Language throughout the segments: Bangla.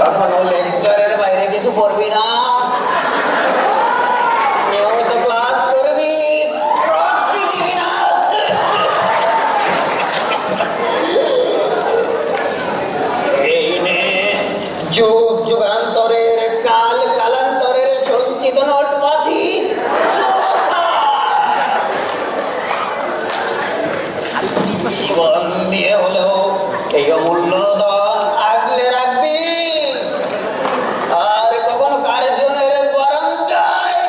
কখনো লেকচারের বাইরে কিছু পড়বি না, নিয়মিত ক্লাস করবি, প্রক্সি দিবি না। এই নে যুগ যুগান্তরের কাল কালান্তরের সঞ্চিত নোটপাতি, জীবন দিয়ে হলেও এই অমূল্য ধন আগলে রাখবি। আর কখনো কার্জনের বারান্দায়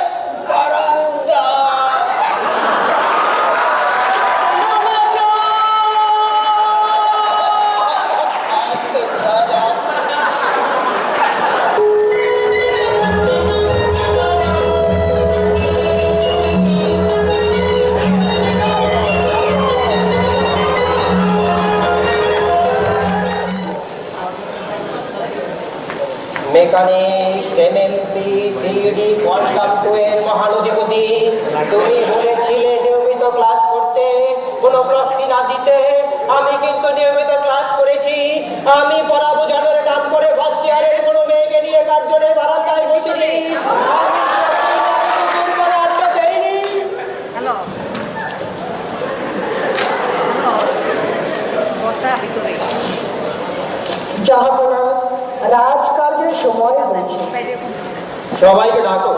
মেকানিক্স, এমএমপি, সিডি, কোয়ান্টাম টুয়েল মহানধিপতি, তুমি বলেছিলে নিয়মিত ক্লাস করতে, কোনো প্রক্সি না দিতে। আমি কিন্তু নিয়মিত ক্লাস করেছি। আমি পড়া বোঝানোর নাম করে ফার্স্ট ইয়ারের কোনো মেয়েকে নিয়ে কার্জনের বারান্দায় বসেছি। আমি আড্ডা দেইনি। জাহাপনা, রাজকার্যের সময় হয়েছে। সবাইকে ডাকো।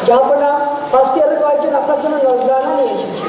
জাহাপনা, ফার্স্ট ইয়ারের কয়েকজন আপনার জন্য নজরানা নিয়ে এসেছি।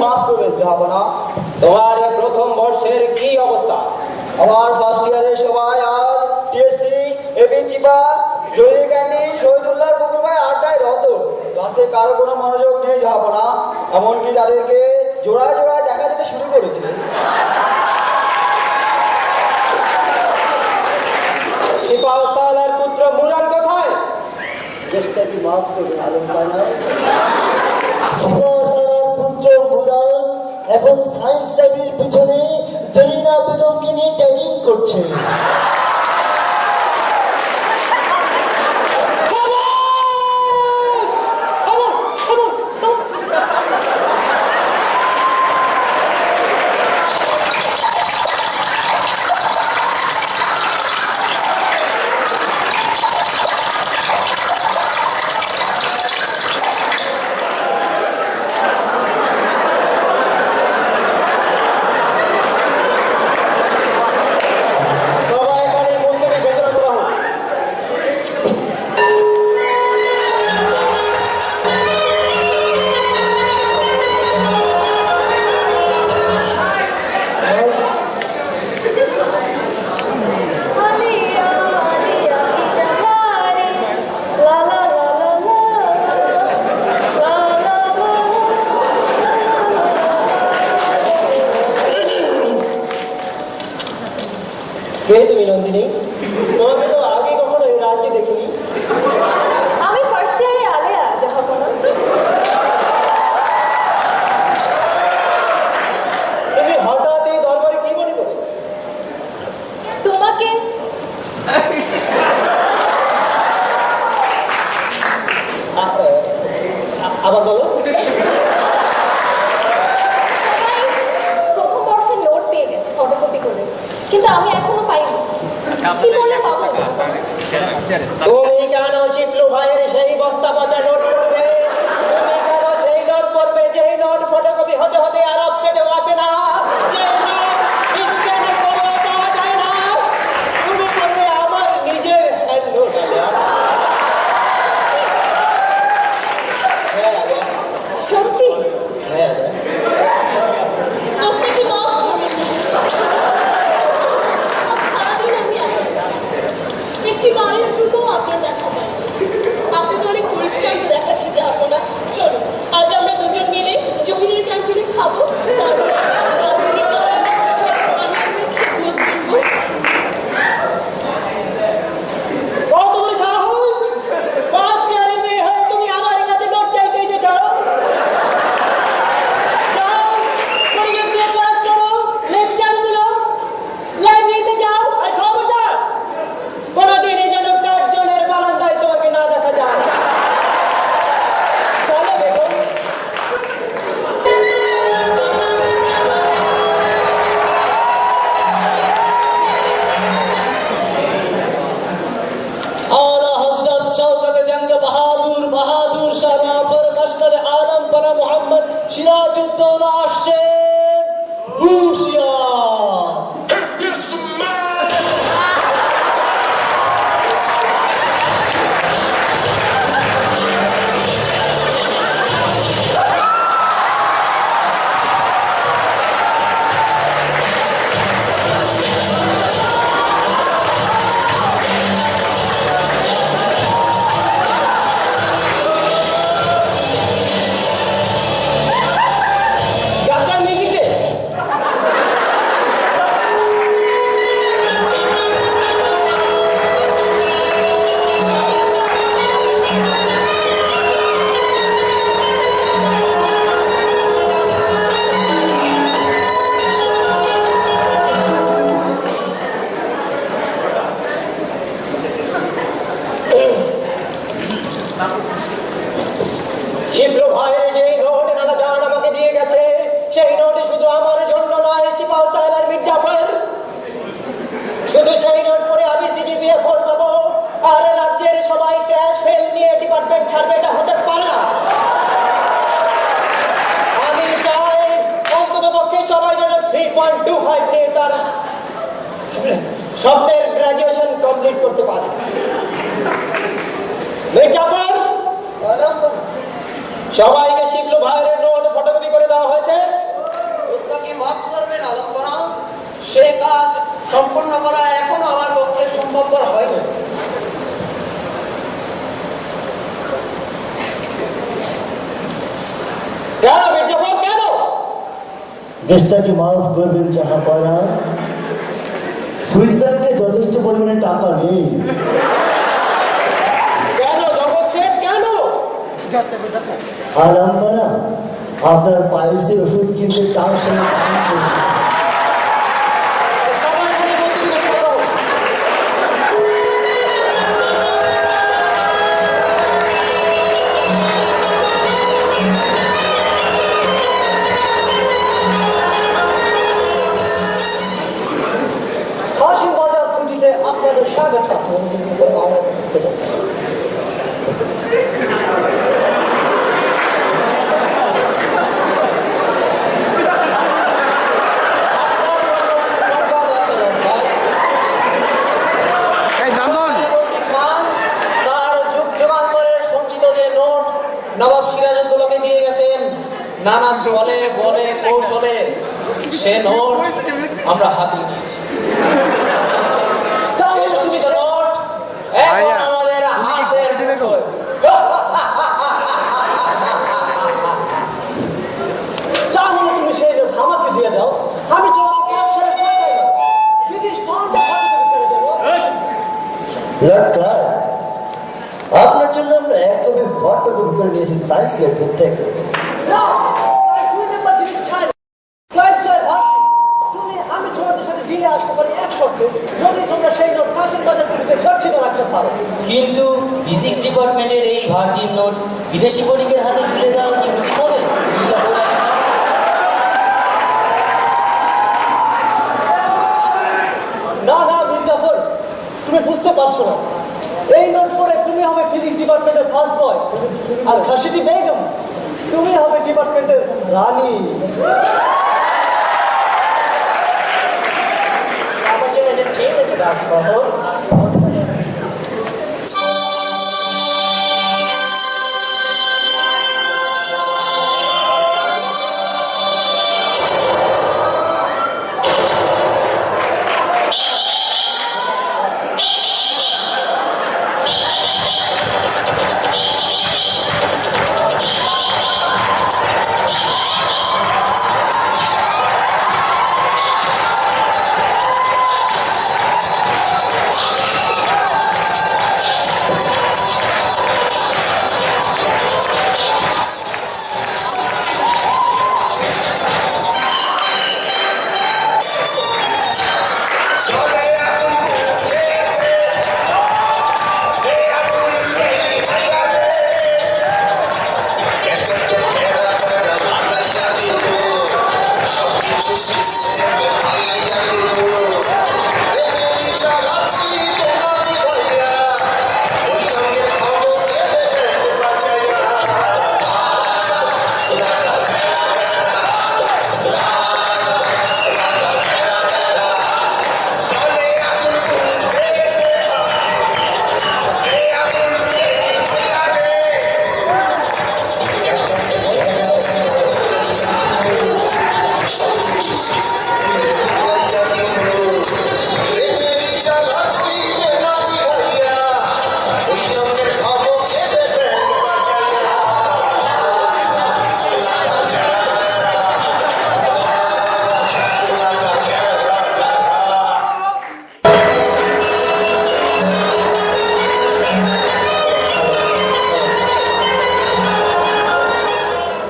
মাফ করবেন জাহাপনা, তোমার প্রথম বর্ষের কি অবস্থা? আমার ফার্স্ট ইয়ারের সবাই আজ টিএসসি, এবি চিপা, জহির ক্যান্টিন, শহীদুল্লাহ পুকুরবাই আড্ডায় রত। ক্লাসে কারো কোনো মনোযোগ নেই জাহাপনা, এমনকি যাদেরকে জোড়ায় জোড়ায় দেখা দিতে শুরু করেছে। সিপাহসালার পুত্র মুরান কোথায়? চেষ্টা কি মাফ করবেন আলম ভাইনা, পুত্র মুরান এখন সায়েন্স ল্যাবের পিছনে জরিনা বেগমকে নিয়ে ট্রেনিং করছে। কে তুমি নন্দিনী? তোমাকে তো আগে কখনো এই রাজ্যে দেখিনি। আমি ফার্স্ট ইয়ারে আলেয়া জাহাপনা। তুমি হঠাৎ এই দরবারে কি মনে করে? তোমাকে আবার বলো। প্রথম বর্ষের নোট পেয়ে গেছে ফটোকপি করে, কিন্তু আমি এখনো পাইনি। কি করলে পাবো? তুমি কেন শিখলো ভাইয়ের সেই বস্তা পচা নোট করবে? তুমি কেন সেই নোট করবে যেই নোট ফটোকপি হতে হতে আর অফসেটেও আসে না, যে নোট স্ক্যানে করে পাওয়া যায় না? তুমি করবে আমার নিজের হ্যান্ড নোট। সত্যি? হ্যাঁ, দোস্ত কি বল? 3.25 নিয়ে তার স্বপ্নের গ্রাজুয়েশন কমপ্লিট করতে পারে। মির্জাফর, সবাইকে শিখলো ভাইয়ের নোট ফটোকপি করে দেওয়া হয়েছে। ওস্তাদকে মাফ করবেন আলম্বনা, সে কাজ সম্পন্ন করা এখনো আমার পক্ষে সম্ভবপর হয়নি। কেন মির্জাফর, কেন? দেশটাকে মাফ করবেন জাহাপানা, সুইস ব্যাংকে যথেষ্ট পরিমাণে টাকা নেই। কেন জগৎ শেঠ, কেন? আলাম্বানা, আপনার পাইলসের ওষুধ কিনতে তার সঙ্গে কাম করেছে। সবাই মিলে বক্তব্য করো। হাসিম বাজার পুঁজিতে আপনাদের স্বাগত। আপনার জন্য সুসংবাদ আছে ভাই। পরবর্তী খান তার যুগ যুগান্তরের সঞ্চিত যে নোট নবাব সিরাজউদ্দৌলাকে দিয়ে গেছেন নানা ছলে বলে কৌশলে, সে নোট আমরা হাতিয়ে নিয়েছি। সেই সঞ্চিত নোট এখন আমাদের হাতের মুঠোয়। তাহলে তুমি সেই নোট আমাকে দিয়ে দাও, আমি তোমাকে ক্যাপচারে পাঠাই দাও, ব্রিটিশ পাউন্ডে করে দেবো। লর্ড ক্লার্ক, আপনার জন্য আমরা এক কপি ফটোকপি করে নিয়েছি সায়েন্স ল্যাব থেকে। না, তাই তুই নাম্বার দিবি ছাই। জয় ভারতী, আমি তোমাদের সাথে ডিলে আসতে পারি এক শর্তে, যদি তোমরা সেই নোট হাসিম বাজার পুঁজিতে গচ্ছিত রাখতে পারো। কিন্তু ফিজিক্স ডিপার্টমেন্টের এই ভার্জিন নোট বিদেশি বণিকের হাতে তুলে দেওয়া কি উচিত হবে? না মির্জাফর, তুমি বুঝতে পারছো না। এই নোট পরে তুমি হবে ফিজিক্স ডিপার্টমেন্টের ফার্স্ট বয়, আর খাসিটি বেগম তুমি হবে ডিপার্টমেন্টের রানী। আমার জন্য এটা ঠিক আছে রাষ্ট্রপতি।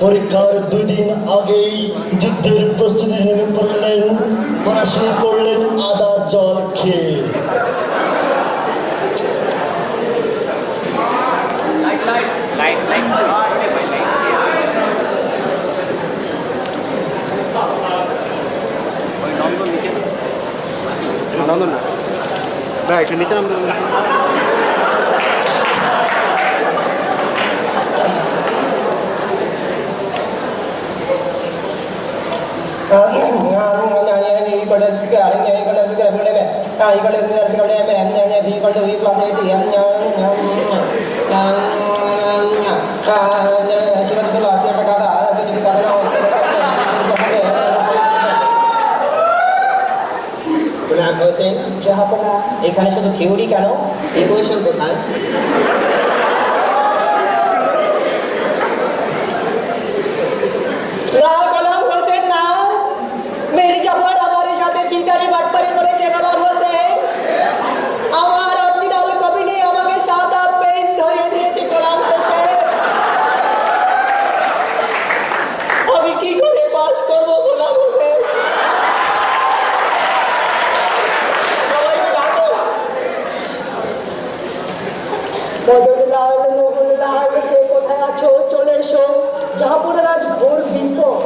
পরীক্ষার 2 দিন আগেই যুদ্ধের প্রস্তুতি নেমে পড়লেন, পড়াশুনো করলেন আদা জল খেয়ে। নন্দন না ভাই, একটু নিচে নামতে বলুন। equal to x square, m equal to x square, equal to m, equal to m, v equal to v plus 8, এখানে শুধু থিওরি কেন, ইকুয়েশন কোথায়? মির্জাফর আমার সাথে চিটারি বাটপারি করেছে গোলাম হোসেন। আমার অরিজিনাল কপি নিয়ে আমাকে 7-8 পেজ ধরিয়ে দিয়েছে গোলাম হোসেন। আমি কি করে পাস করব গোলাম হোসেন? সবাই ডাকো। বদরুল্লাহ নবুল্লাহ কে কোথায় আছো? চলে এসো, জাহাপুরের আজ ঘোর বিপদ।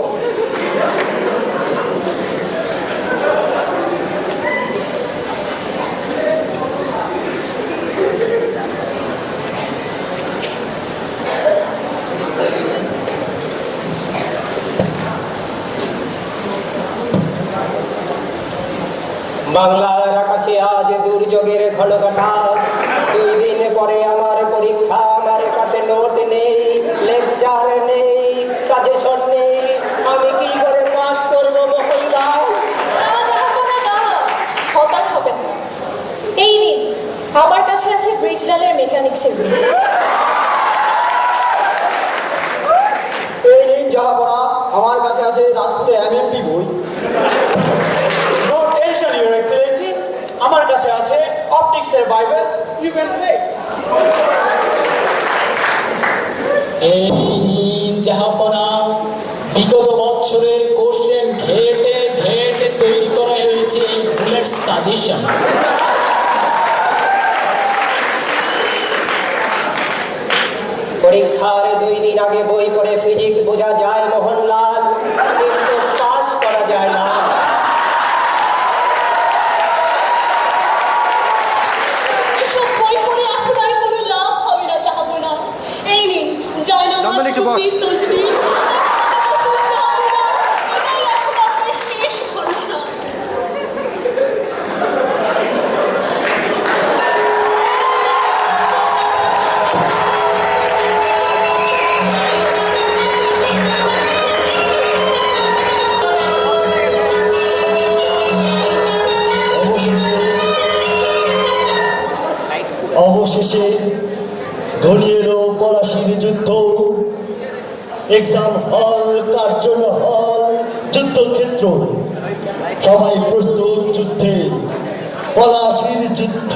বাংলার আকাশে আজ দুর্যোগের ঘনঘটা। 2 দিন পরে আমার পরীক্ষা, আমার কাছে নোট নেই, লেকচার নেই, সাজেশন নেই, আমি কি করে পাস করব মহল্লা? হতাশ হবেন না, এই দিন আমার কাছে আছে ব্রিজলালের মেকানিক্সের বই। এই নিন জাহাপনা, আমার কাছে আছে রাজপুতের এমএমপি বই। নো টেনশন ইউর এক্সেলেন্সি, আমার কাছে আছে অপটিক্সের বাইবেল, ইউ ক্যান রিড। এই জাহাপনা বিগত বছরের কোশ্চেন ঘেটে ঘেটে তৈরি করা হয়েছে বুলেট সাজেশন। পরীক্ষার 2 দিন আগে বই করে ফিজিক্স বোঝা যায় মোহনলাল, কিন্তু পাস করা যায় না। এসব বই পড়ে এখন আর কোনো লাভ হবে না জাহাপনা। এই নিন জয়নামাজ, নাম্বার একটু বস। টুপি, তসবিহ, এটাই এখন আপনার শেষ ভরসা। অবশেষে ঘনিয়ে এলো পলাশির যুদ্ধ। এক্সাম হল, কার্জন হল, যুদ্ধক্ষেত্র, সবাই প্রস্তুত যুদ্ধে। পলাশির যুদ্ধ।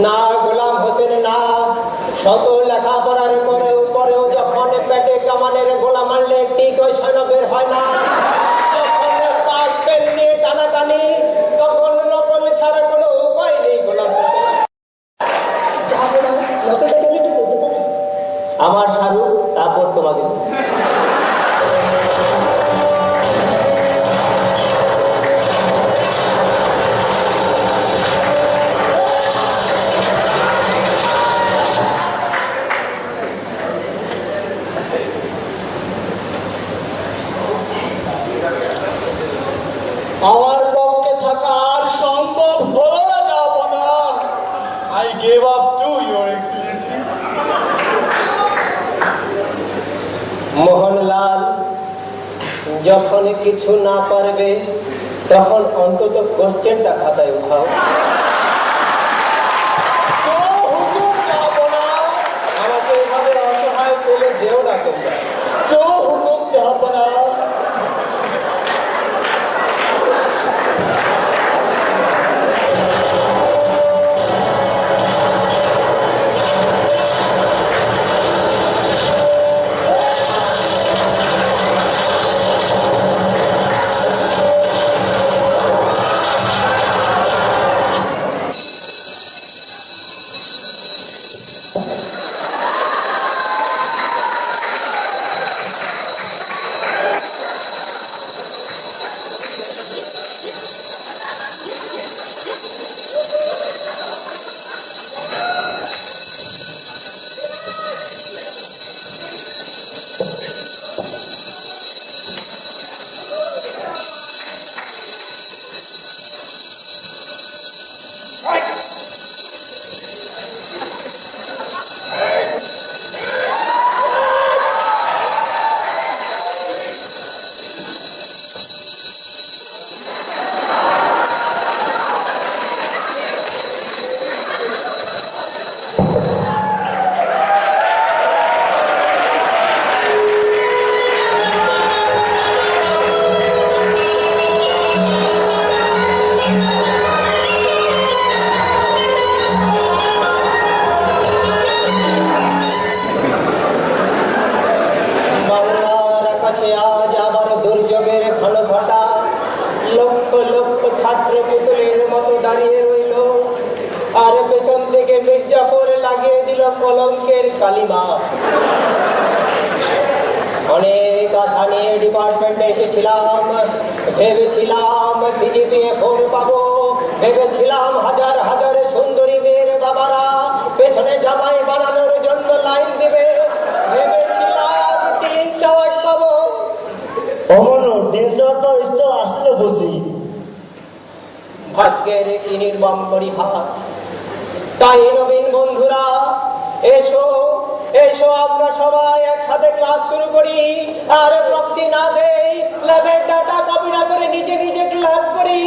না গোলাম হোসেন না, শত লেখাপড়ার পরেও যখন পেটে কামানের গোলা মারলে একটি কৈশানো বের হয় না, যখন পাশ পেন নিয়ে টানাটানি, তখন নকল ছাড়া কোনো উপায় নেই গোলাম হোসেন। আমার সারু তারপর তোমাদের আমার পক্ষে থাকা আর সম্ভব হলো না জাহাপনা। I gave up to your excellency. Mohanlal, যখন কিছু না পারবে তখন অন্তত কোশ্চেনটা খাতায় উঠাও। সো হুকুম জাহাপনা, আমাকে এভাবে অসহায় পেলে যেও না তোমরা। সো হুকুম জাহাপনা। বাংলার আকাশে আজ আবার দুর্যোগের ঘন ঘটা, লক্ষ লক্ষ ছাত্র পুতুলের মতো দাঁড়িয়ে রইল, আর পেছন থেকে মির্জাফর লাগিয়ে দিল কলঙ্কের কালিমা। অনেক আশা নিয়ে ডিপার্টমেন্টে এসেছিলাম, ভেবেছিলাম সিজিপিএ 4 পাবো, ভেবেছিলাম হাজার হাজার সুন্দরী মেয়ের বাবারা পেছনে জামাই বানানোর জন্য লাইন দেবে, ভেবেছিলাম 300 অ্যাওয়ার্ড পাবো। অমন 300 তো ইস্তো আসলে বুঝি। ভাগ্যের কি নির্মম পরিহাস। তাই নবীন বন্ধুরা, এসো এসো আমরা সবাই একসাথে ক্লাস শুরু করি, আর প্রক্সি না দেই, ল্যাবের ডাটা কপি না করে নিজে নিজে ল্যাব করি।